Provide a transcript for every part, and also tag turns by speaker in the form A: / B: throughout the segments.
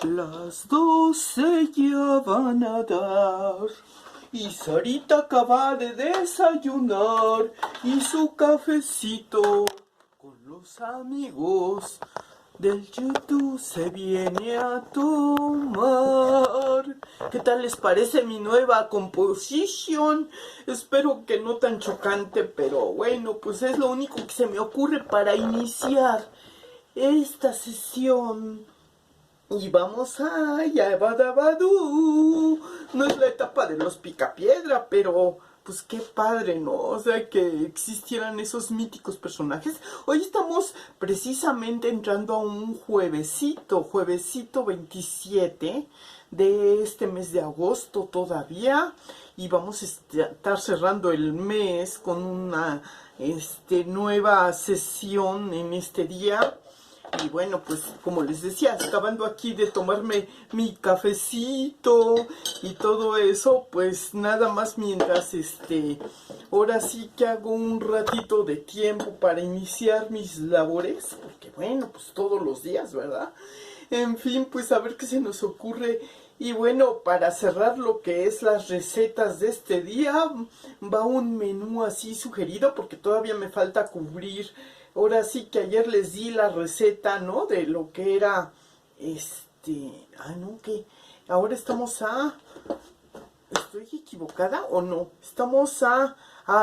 A: Las 12 ya van a dar y Sarita acaba de desayunar y su cafecito con los amigos del YouTube se viene a tomar. ¿Qué tal les parece mi nueva composición? Espero que no tan chocante, pero bueno, pues es lo único que se me ocurre para iniciar esta sesión. Y vamos a Yabadabadú. No es la etapa de los picapiedra, pero pues qué padre, ¿no? O sea, que existieran esos míticos personajes. Hoy estamos precisamente entrando a un juevesito 27 de este mes de agosto todavía. Y vamos a estar cerrando el mes con una nueva sesión en este día. Y bueno, pues como les decía, acabando aquí de tomarme mi cafecito y todo eso, pues nada más mientras ahora sí que hago un ratito de tiempo para iniciar mis labores, porque bueno, pues todos los días, ¿verdad? En fin, pues a ver qué se nos ocurre. Y bueno, para cerrar lo que es las recetas de este día, va un menú así sugerido porque todavía me falta cubrir. Ahora sí que ayer les di la receta, ¿no? De lo que era, no, que ahora estamos a, ¿estoy equivocada o no? Estamos a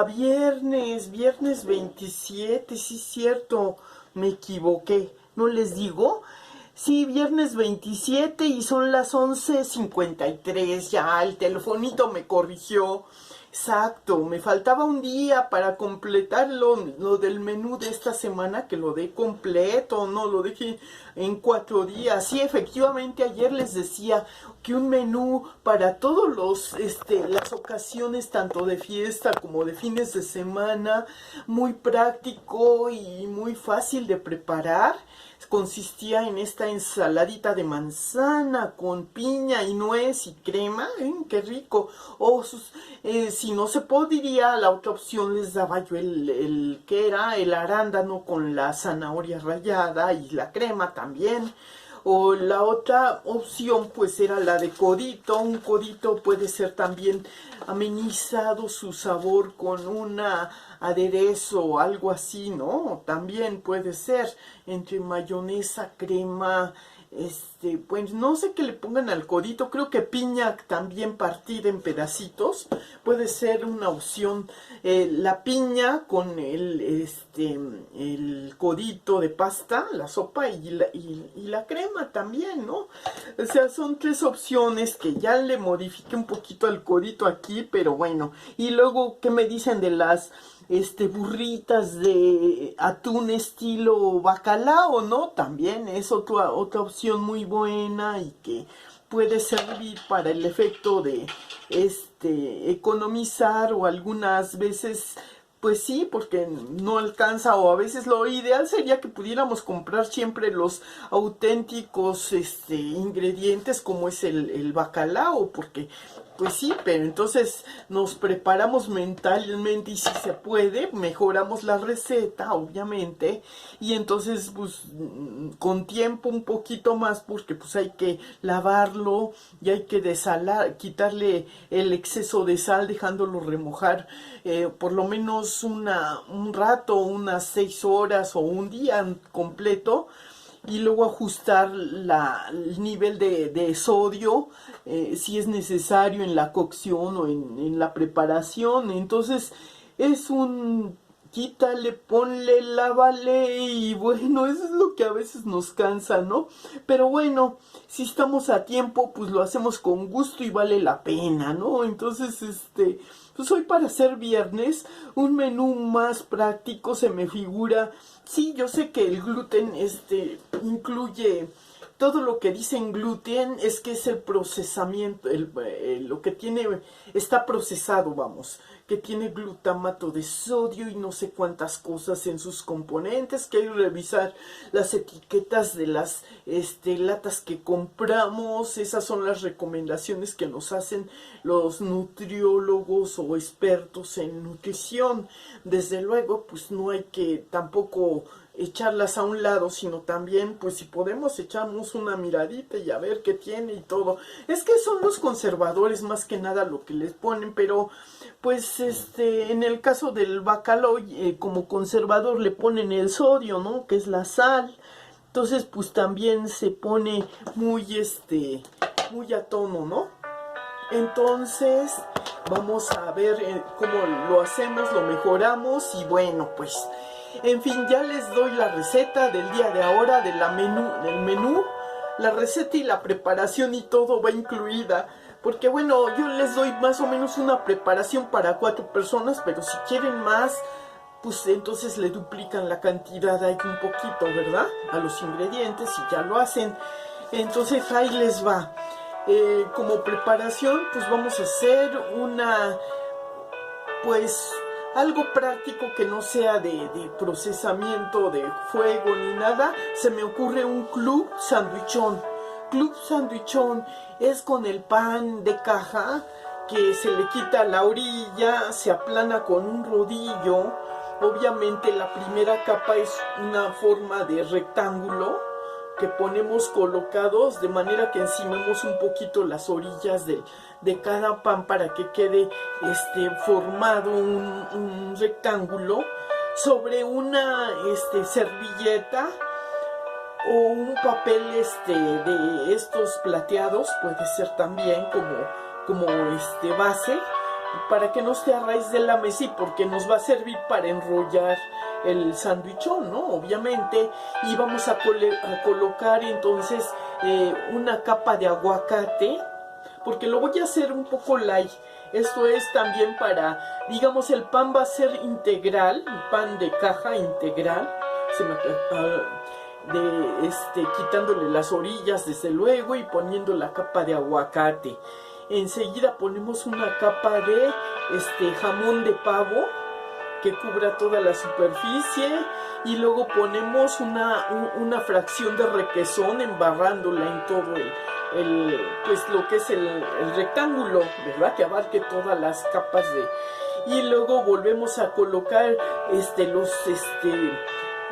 A: viernes 27, sí, cierto, me equivoqué, ¿no les digo? Sí, viernes 27 y son las 11:53, ya el telefonito me corrigió. Exacto, me faltaba un día para completar lo del menú de esta semana, que lo dé completo, no lo dejé en 4 días. Sí, efectivamente, ayer les decía que un menú para todos las ocasiones, tanto de fiesta como de fines de semana, muy práctico y muy fácil de preparar. Consistía en esta ensaladita de manzana con piña y nuez y crema, qué rico. O si no se podría, la otra opción les daba yo que era el arándano con la zanahoria rallada y la crema también. O la otra opción pues era la de codito. Un codito puede ser también amenizado su sabor con una aderezo o algo así, ¿no? También puede ser entre mayonesa, crema, pues no sé qué le pongan al codito, creo que piña también partida en pedacitos puede ser una opción. La piña con el codito de pasta, la sopa y la crema también, ¿no? O sea, son 3 opciones que ya le modifiqué un poquito al codito aquí, pero bueno. Y luego, ¿qué me dicen de las burritas de atún estilo bacalao, ¿no? También es otra opción muy buena y que puede servir para el efecto de economizar, o algunas veces pues sí, porque no alcanza, o a veces lo ideal sería que pudiéramos comprar siempre los auténticos ingredientes como es el bacalao, porque pues sí, pero entonces nos preparamos mentalmente y si se puede, mejoramos la receta, obviamente, y entonces pues con tiempo un poquito más, porque pues hay que lavarlo y hay que desalar, quitarle el exceso de sal dejándolo remojar por lo menos un rato, unas 6 horas o un día completo, y luego ajustar el nivel de sodio si es necesario en la cocción o en la preparación. Entonces es un quítale, ponle, lávale, y bueno, eso es lo que a veces nos cansa, ¿no? Pero bueno, si estamos a tiempo, pues lo hacemos con gusto y vale la pena, ¿no? Entonces, pues hoy, para ser viernes, un menú más práctico se me figura. Sí, yo sé que el gluten incluye todo lo que dicen gluten, es que es el procesamiento, lo que está procesado, vamos, que tiene glutamato de sodio y no sé cuántas cosas en sus componentes, que hay que revisar las etiquetas de las latas que compramos. Esas son las recomendaciones que nos hacen los nutriólogos o expertos en nutrición. Desde luego, pues no hay que tampoco echarlas a un lado, sino también, pues si podemos, echamos una miradita y a ver qué tiene y todo. Es que son los conservadores más que nada lo que les ponen, pero pues en el caso del bacalao, como conservador le ponen el sodio, ¿no? Que es la sal. Entonces, pues también se pone muy, muy a tono, ¿no? Entonces, vamos a ver cómo lo hacemos, lo mejoramos y bueno, pues, en fin, ya les doy la receta del día de ahora, del menú, la receta y la preparación y todo va incluida. Porque bueno, yo les doy más o menos una preparación para 4 personas, pero si quieren más, pues entonces le duplican la cantidad ahí un poquito, ¿verdad? A los ingredientes y ya lo hacen. Entonces ahí les va. Como preparación, pues vamos a hacer pues algo práctico que no sea de procesamiento de fuego ni nada. Se me ocurre un club sandwichón. Club sandwichón es con el pan de caja que se le quita la orilla, se aplana con un rodillo. Obviamente la primera capa es una forma de rectángulo que ponemos colocados de manera que encimemos un poquito las orillas de cada pan para que quede formado un rectángulo sobre una servilleta o un papel de estos plateados, puede ser también como base, para que no esté a raíz de la mesa y porque nos va a servir para enrollar el sándwichón, ¿no? Obviamente, y vamos a colocar entonces una capa de aguacate, porque lo voy a hacer un poco light. Esto es también para, digamos, el pan va a ser integral, un pan de caja integral, quitándole las orillas desde luego y poniendo la capa de aguacate. Enseguida ponemos una capa de jamón de pavo que cubra toda la superficie y luego ponemos una fracción de requesón embarrándola en todo pues lo que es el rectángulo, ¿verdad? Que abarque todas las capas y luego volvemos a colocar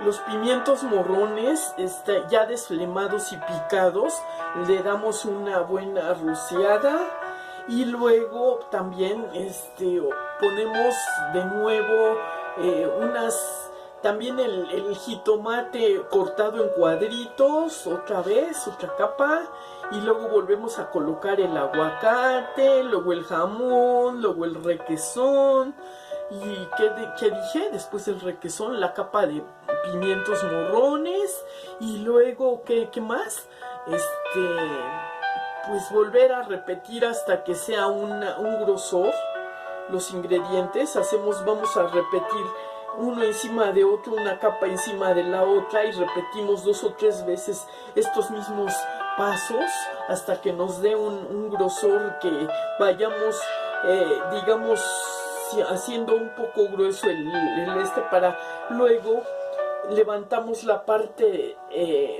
A: los pimientos morrones ya desflemados y picados, le damos una buena rociada y luego también ponemos de nuevo también el jitomate cortado en cuadritos, otra vez, otra capa, y luego volvemos a colocar el aguacate, luego el jamón, luego el requesón, y ¿qué dije? Después del requesón, la capa de pimientos morrones, y luego, ¿qué más? Pues volver a repetir hasta que sea un grosor los ingredientes. Vamos a repetir uno encima de otro, una capa encima de la otra y repetimos 2 o 3 veces estos mismos pasos hasta que nos dé un grosor que vayamos, digamos, haciendo un poco grueso el para luego levantamos la parte,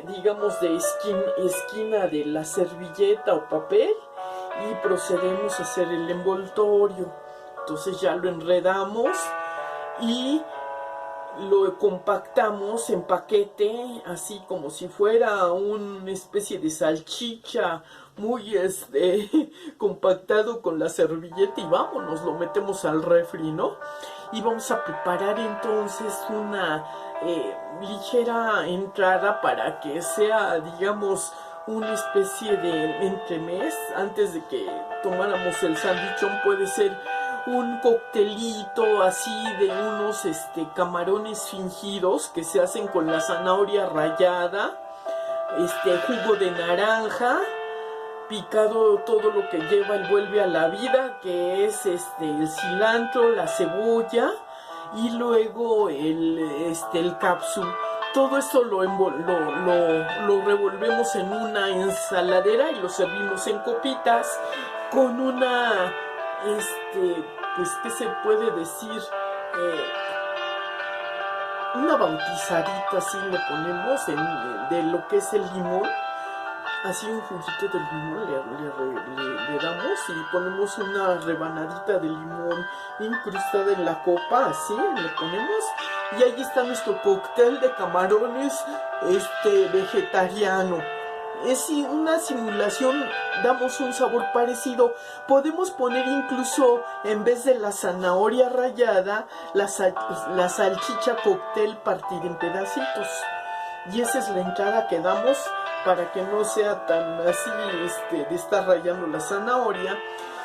A: digamos, de esquina de la servilleta o papel y procedemos a hacer el envoltorio. Entonces ya lo enredamos y lo compactamos en paquete, así como si fuera una especie de salchicha muy compactado con la servilleta y vámonos, lo metemos al refri, ¿no? Y vamos a preparar entonces una ligera entrada para que sea, digamos, una especie de entremés antes de que tomáramos el sándwichón. Puede ser un coctelito así de unos camarones fingidos que se hacen con la zanahoria rallada, jugo de naranja, picado todo lo que lleva el vuelve a la vida, que es el cilantro, la cebolla y luego el cápsul. Todo esto lo revolvemos en una ensaladera y lo servimos en copitas con una, pues, ¿qué se puede decir? Una bautizadita así le ponemos de lo que es el limón. Así un juguito de limón le damos y ponemos una rebanadita de limón incrustada en la copa, así le ponemos Y ahí está nuestro cóctel de camarones vegetariano. Es una simulación, damos un sabor parecido. Podemos poner incluso, en vez de la zanahoria rallada, la salchicha cóctel partida en pedacitos. Y esa es la entrada que damos para que no sea tan así de estar rallando la zanahoria.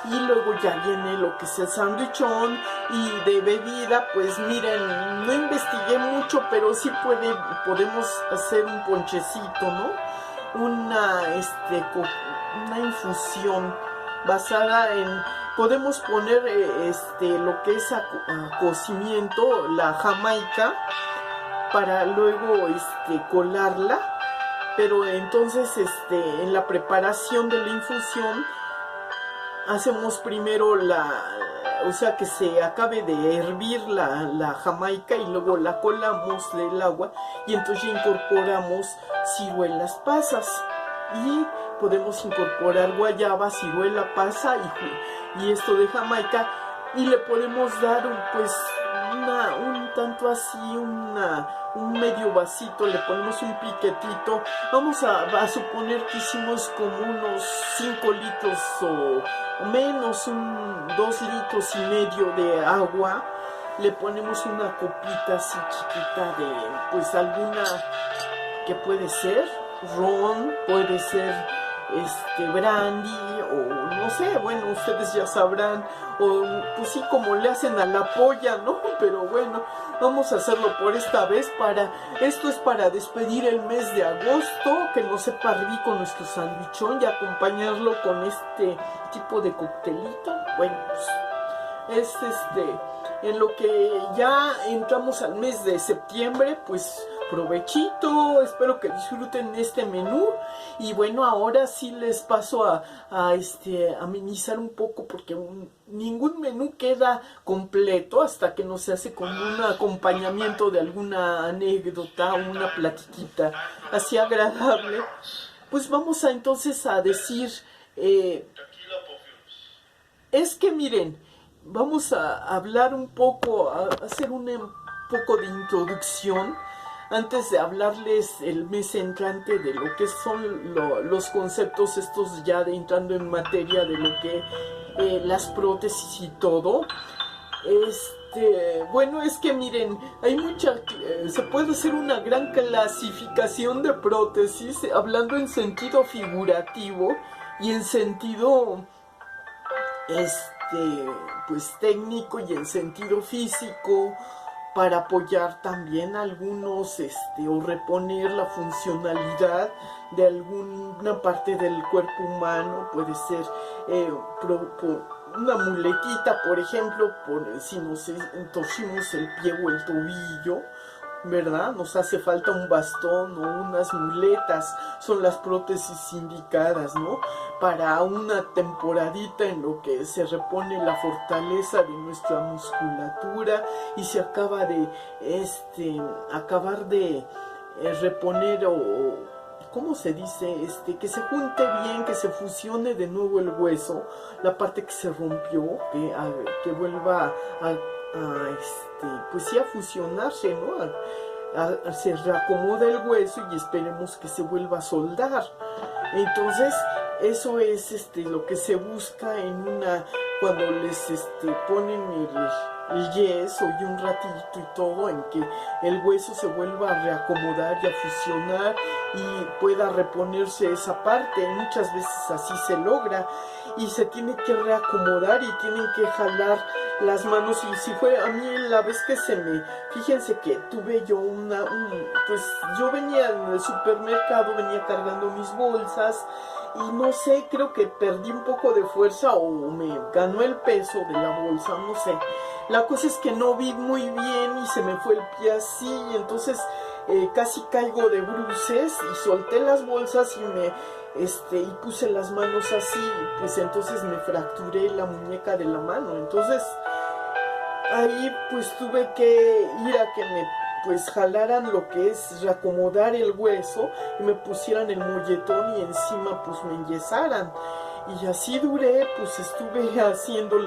A: Y luego ya viene lo que es el sándwichón. Y de bebida, pues miren, no investigué mucho, pero sí podemos hacer un ponchecito, ¿no? Una infusión basada en, podemos poner lo que es a cocimiento, la jamaica, para luego colarla. Pero entonces en la preparación de la infusión hacemos primero o sea, que se acabe de hervir la jamaica y luego la colamos del agua y entonces incorporamos ciruelas pasas y podemos incorporar guayaba, ciruela pasa y esto de jamaica, y le podemos dar un tanto así, un medio vasito, le ponemos un piquetito. Vamos a suponer que hicimos como unos 5 litros o menos, 2 litros y medio de agua. Le ponemos una copita así chiquita de alguna, que puede ser ron, puede ser brandy, o no sé, bueno, ustedes ya sabrán, o pues sí, como le hacen a la polla, ¿no? Pero bueno, vamos a hacerlo por esta vez. Esto es para despedir el mes de agosto, que no sepa rico nuestro sandwichón, y acompañarlo con este tipo de coctelito. Bueno, pues en lo que ya entramos al mes de septiembre, pues provechito, espero que disfruten este menú. Y bueno, ahora sí les paso a amenizar un poco, porque ningún menú queda completo hasta que no se hace con un acompañamiento de alguna anécdota, una platiquita así agradable. Pues vamos entonces a decir, es que miren, vamos a hablar un poco, a hacer un poco de introducción antes de hablarles el mes entrante de lo que son los conceptos estos, ya de entrando en materia de lo que las prótesis y todo. Bueno, es que miren, hay se puede hacer una gran clasificación de prótesis, hablando en sentido figurativo y en sentido pues técnico y en sentido físico, para apoyar también algunos o reponer la funcionalidad de alguna parte del cuerpo humano. Puede ser una muletita, por ejemplo, si nos entorcimos el pie o el tobillo, ¿verdad? Nos hace falta un bastón o unas muletas, son las prótesis indicadas, ¿no? Para una temporadita en lo que se repone la fortaleza de nuestra musculatura y se acaba de acabar de reponer, o ¿cómo se dice? Que se junte bien, que se fusione de nuevo el hueso, la parte que se rompió, que vuelva pues sí, a fusionarse, ¿no? Se reacomoda el hueso y esperemos que se vuelva a soldar. Entonces, eso es lo que se busca cuando les ponen el yeso y un ratito y todo, en que el hueso se vuelva a reacomodar y a fusionar y pueda reponerse esa parte. Muchas veces así se logra y se tiene que reacomodar y tienen que jalar las manos. Y si fue a mí la vez que fíjense que tuve yo pues yo venía en el supermercado, venía cargando mis bolsas y no sé, creo que perdí un poco de fuerza o me ganó el peso de la bolsa, no sé. La cosa es que no vi muy bien y se me fue el pie así, y entonces casi caigo de bruces y solté las bolsas y puse las manos así, pues entonces me fracturé la muñeca de la mano. Entonces ahí pues tuve que ir a que me jalaran lo que es reacomodar el hueso y me pusieran el molletón y encima pues me enyesaran. Y así duré, pues estuve haciendo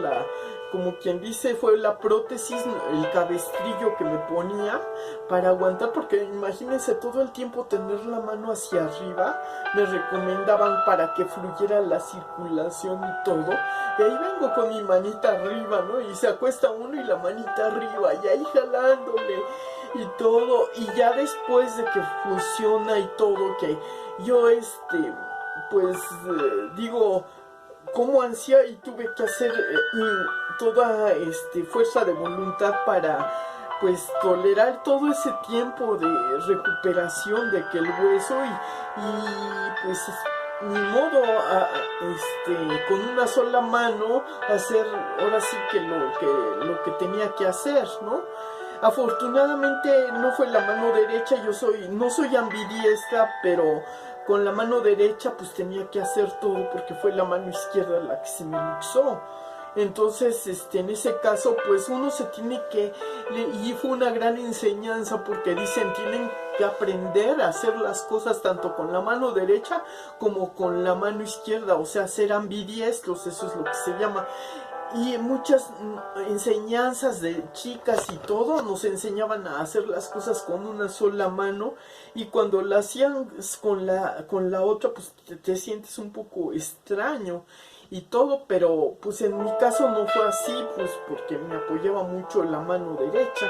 A: como quien dice, fue la prótesis, el cabestrillo que me ponía para aguantar, porque imagínense todo el tiempo tener la mano hacia arriba, me recomendaban para que fluyera la circulación y todo, y ahí vengo con mi manita arriba, ¿no? Y se acuesta uno y la manita arriba, y ahí jalándole y todo, y ya después de que funciona y todo, que yo pues digo, como ansía y tuve que hacer toda fuerza de voluntad para pues tolerar todo ese tiempo de recuperación de aquel hueso y pues ni modo con una sola mano hacer ahora sí que lo que tenía que hacer, ¿no? Afortunadamente no fue la mano derecha, no soy ambidiestra, pero con la mano derecha pues tenía que hacer todo porque fue la mano izquierda la que se me luxó. Entonces, en ese caso, pues uno se tiene y fue una gran enseñanza porque tienen que aprender a hacer las cosas tanto con la mano derecha como con la mano izquierda, o sea, ser ambidiestros, eso es lo que se llama. Y muchas enseñanzas de chicas y todo nos enseñaban a hacer las cosas con una sola mano, y cuando la hacían con la otra pues te sientes un poco extraño y todo, pero pues en mi caso no fue así, pues porque me apoyaba mucho la mano derecha,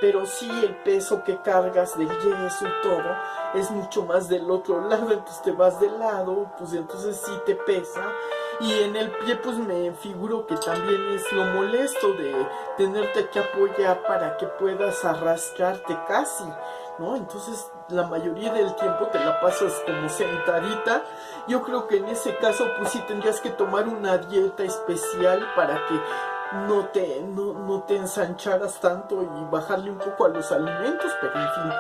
A: pero sí el peso que cargas del yeso y todo es mucho más del otro lado, entonces te vas de lado, pues entonces sí te pesa. Y en el pie pues me figuro que también es lo molesto de tenerte que apoyar para que puedas arrastrarte casi, ¿no? Entonces la mayoría del tiempo te la pasas como sentadita. Yo creo que en ese caso pues sí tendrías que tomar una dieta especial para que no te ensancharas tanto y bajarle un poco a los alimentos, pero en fin.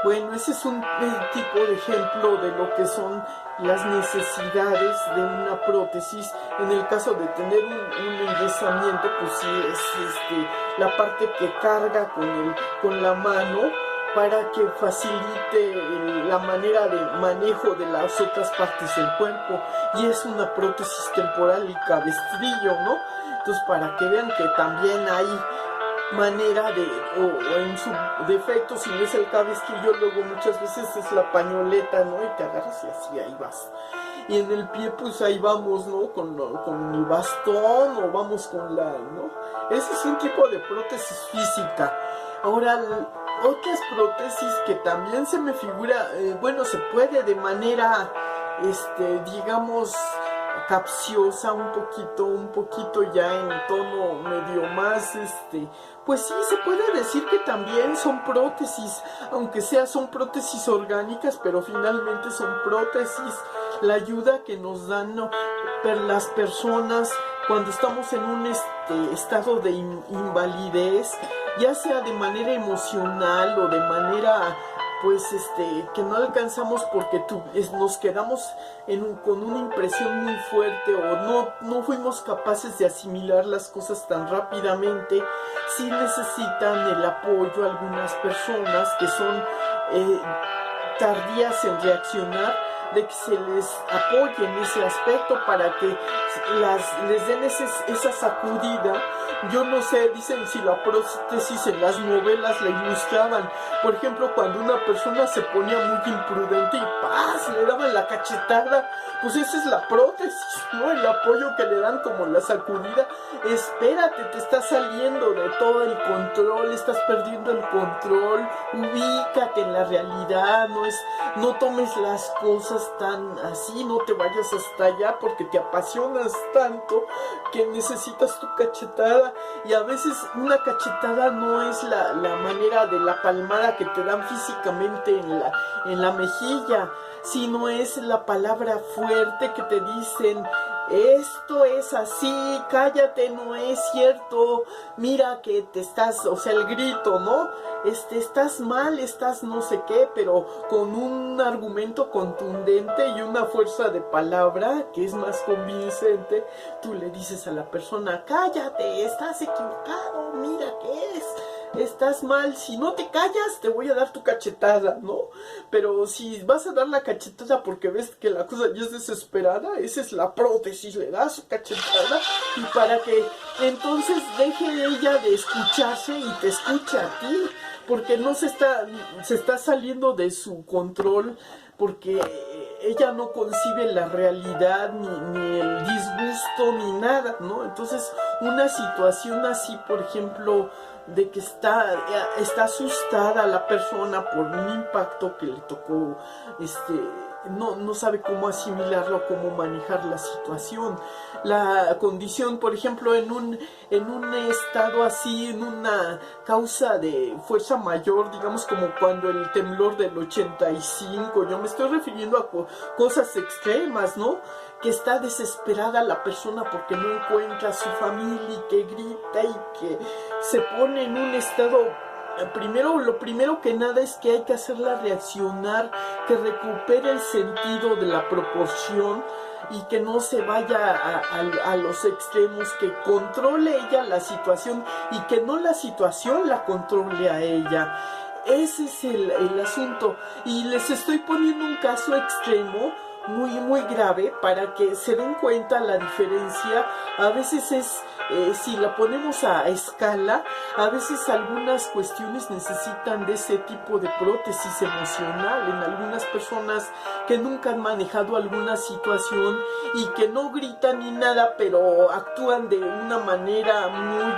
A: Bueno, ese es un tipo de ejemplo de lo que son las necesidades de una prótesis. En el caso de tener un enguesamiento, pues sí es la parte que carga con la mano para que facilite la manera de manejo de las otras partes del cuerpo. Y es una prótesis temporal y cabestrillo, ¿no? Entonces, para que vean que también hay manera o en su defecto, si no es el cabestrillo, luego muchas veces es la pañoleta, ¿no? Y te agarras y así ahí vas. Y en el pie pues ahí vamos, ¿no? Con el bastón o vamos con ¿no? Ese es un tipo de prótesis física. Ahora, otras prótesis que también se me figura, bueno, se puede de manera, digamos, capciosa, un poquito ya en tono medio más, pues sí, se puede decir que también son prótesis, aunque son prótesis orgánicas, pero finalmente son prótesis. La ayuda que nos dan, ¿no?, las personas cuando estamos en un estado de invalidez, ya sea de manera emocional o de manera pues que no alcanzamos porque nos quedamos con una impresión muy fuerte o no fuimos capaces de asimilar las cosas tan rápidamente. Sí necesitan el apoyo algunas personas que son tardías en reaccionar, de que se les apoye en ese aspecto para que les den esa sacudida. Yo no sé, dicen si la prótesis en las novelas la ilustraban. Por ejemplo, cuando una persona se ponía muy imprudente y ¡paz!, le daban la cachetada, pues esa es la prótesis, ¿no? El apoyo que le dan como la sacudida. Espérate, te estás saliendo de todo el control, estás perdiendo el control, ubícate en la realidad, no tomes las cosas tan así, no te vayas hasta allá porque te apasionas tanto que necesitas tu cachetada. Y a veces una cachetada no es la manera de la palmada que te dan físicamente en la mejilla, sino es la palabra fuerte que te dicen: esto es así, cállate, no es cierto, mira que te estás, o sea, el grito, ¿no? Estás mal, estás no sé qué, pero con un argumento contundente y una fuerza de palabra que es más convincente, tú le dices a la persona: cállate, estás equivocado, mira qué es. estás mal, si no te callas te voy a dar tu cachetada, ¿no? Pero si vas a dar la cachetada porque ves que la cosa ya es desesperada, esa es la prótesis, le das su cachetada y para que entonces deje ella de escucharse y te escuche a ti, porque no se está saliendo de su control, porque ella no concibe la realidad, ni el disgusto, ni nada, ¿no? Entonces, una situación así, por ejemplo, de que está asustada la persona por un impacto que le tocó, no sabe cómo asimilarlo, cómo manejar la situación. La condición, por ejemplo, en un estado así, en una causa de fuerza mayor, digamos como cuando el temblor del 85, yo me estoy refiriendo a cosas extremas, ¿no? Que está desesperada la persona porque no encuentra a su familia y que grita y que se pone en un estado. Lo primero que nada es que hay que hacerla reaccionar, que recupere el sentido de la proporción y que no se vaya a los extremos, que controle ella la situación y que no la situación la controle a ella. Ese es el asunto. Y les estoy poniendo un caso extremo muy grave para que se den cuenta la diferencia. A veces es, si la ponemos a escala, a veces algunas cuestiones necesitan de ese tipo de prótesis emocional en algunas personas que nunca han manejado alguna situación y que no gritan ni nada, pero actúan de una manera muy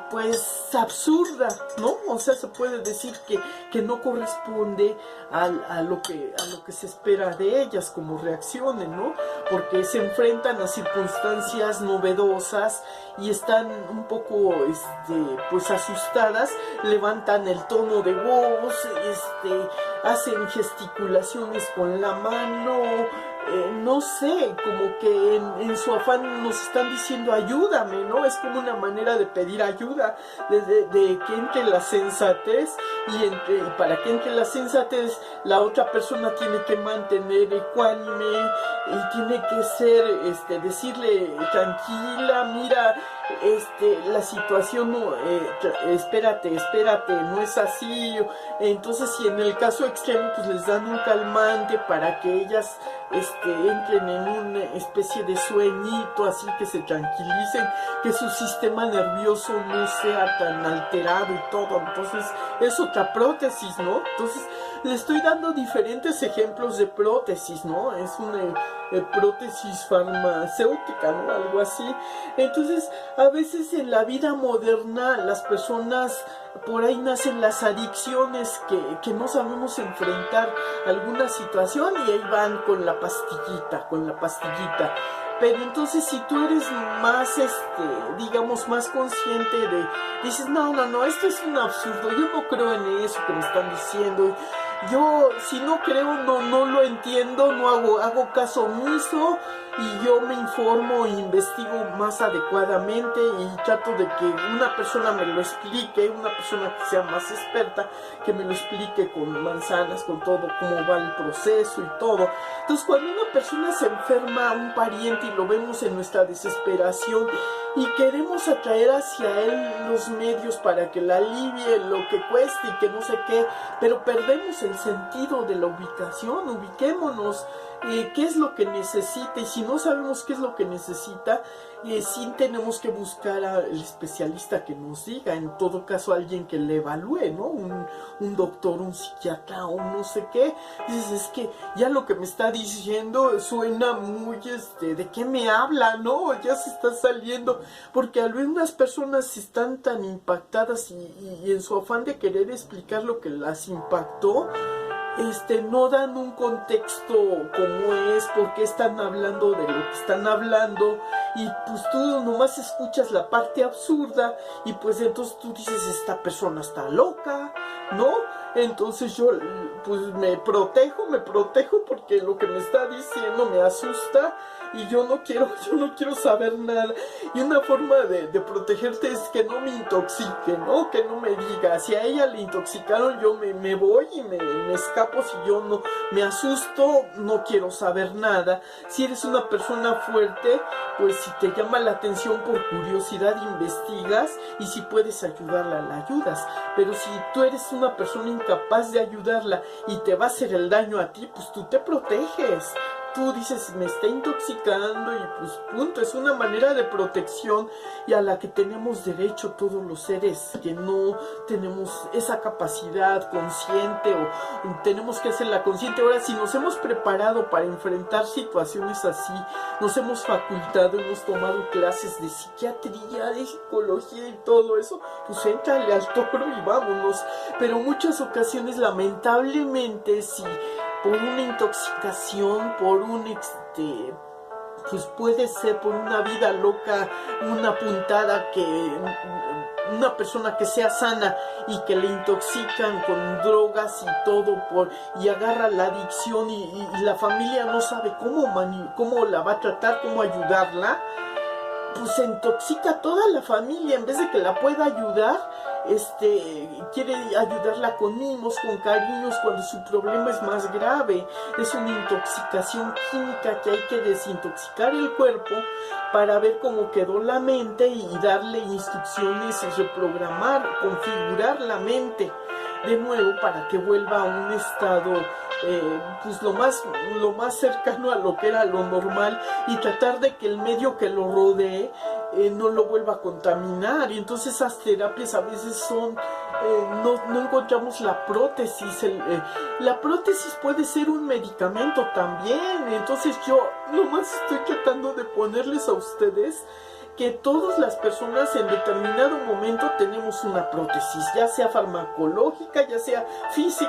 A: pues absurda, ¿no? O sea, se puede decir que no corresponde a lo que se espera de ellas como reaccionen, ¿no? Porque se enfrentan a circunstancias novedosas y están un poco pues asustadas, levantan el tono de voz, hacen gesticulaciones con la mano, no sé, como que en su afán nos están diciendo ayúdame, ¿no? Es como una manera de pedir ayuda, de que entre la sensatez y para que entre la sensatez la otra persona tiene que mantener ecuánime y tiene que ser, decirle tranquila, mira, la situación espérate, no es así. Entonces, si en el caso extremo pues les dan un calmante para que ellas entren en una especie de sueñito, así que se tranquilicen, que su sistema nervioso no sea tan alterado y todo. Entonces es otra prótesis, ¿no? Entonces le estoy dando diferentes ejemplos de prótesis, ¿no? Es una prótesis farmacéutica, ¿no? Algo así. Entonces, a veces en la vida moderna las personas, por ahí nacen las adicciones que no sabemos enfrentar alguna situación y ahí van con la pastillita. Pero entonces si tú eres más, digamos, más consciente dices, no, esto es un absurdo, yo no creo en eso que me están diciendo, yo si no creo, no lo entiendo, no hago caso omiso y yo me informo e investigo más adecuadamente y trato de que una persona me lo explique, una persona que sea más experta, que me lo explique con manzanas, con todo, cómo va el proceso y todo. Entonces, cuando una persona se enferma, un pariente, y lo vemos en nuestra desesperación y queremos atraer hacia él los medios para que la alivie, lo que cueste y que no sé qué, pero perdemos el sentido de la ubicación. Ubiquémonos, qué es lo que necesita, y si no sabemos qué es lo que necesita, sí tenemos que buscar al especialista que nos diga, en todo caso alguien que le evalúe, ¿no? Un doctor, un psiquiatra o no sé qué. Dices, es que ya lo que me está diciendo suena muy, ¿de qué me habla, no? Ya se está saliendo, porque algunas personas están tan impactadas y en su afán de querer explicar lo que las impactó, no dan un contexto como es, porque están hablando de lo que están hablando, y pues tú nomás escuchas la parte absurda y pues entonces tú dices, esta persona está loca, ¿no? Entonces yo pues me protejo porque lo que me está diciendo me asusta y yo no quiero saber nada. Y una forma de protegerte es que no me intoxique, ¿no? Que no me diga. Si a ella le intoxicaron, yo me voy y me escapo. Si yo no me asusto, no quiero saber nada. Si eres una persona fuerte, pues si te llama la atención por curiosidad, investigas, y si puedes ayudarla, la ayudas. Pero si tú eres una persona incapaz de ayudarla y te va a hacer el daño a ti, pues tú te proteges. Tú dices, me está intoxicando y pues punto. Es una manera de protección y a la que tenemos derecho todos los seres que no tenemos esa capacidad consciente o tenemos que hacerla consciente. Ahora, si nos hemos preparado para enfrentar situaciones así, nos hemos facultado, hemos tomado clases de psiquiatría, de psicología y todo eso, pues éntrale al toro y vámonos. Pero muchas ocasiones, lamentablemente, si por una intoxicación, por pues puede ser por una vida loca, una puntada, una persona que sea sana y que le intoxican con drogas y todo y agarra la adicción y la familia no sabe cómo la va a tratar, cómo ayudarla, pues se intoxica toda la familia. En vez de que la pueda ayudar, quiere ayudarla con mimos, con cariños, cuando su problema es más grave. Es una intoxicación química que hay que desintoxicar el cuerpo para ver cómo quedó la mente y darle instrucciones, reprogramar, configurar la mente de nuevo para que vuelva a un estado pues lo más cercano a lo que era lo normal, y tratar de que el medio que lo rodee no lo vuelva a contaminar. Y entonces esas terapias a veces son no encontramos la prótesis. La prótesis puede ser un medicamento también. Entonces yo nomás estoy tratando de ponerles a ustedes que todas las personas en determinado momento tenemos una prótesis, ya sea farmacológica, ya sea física.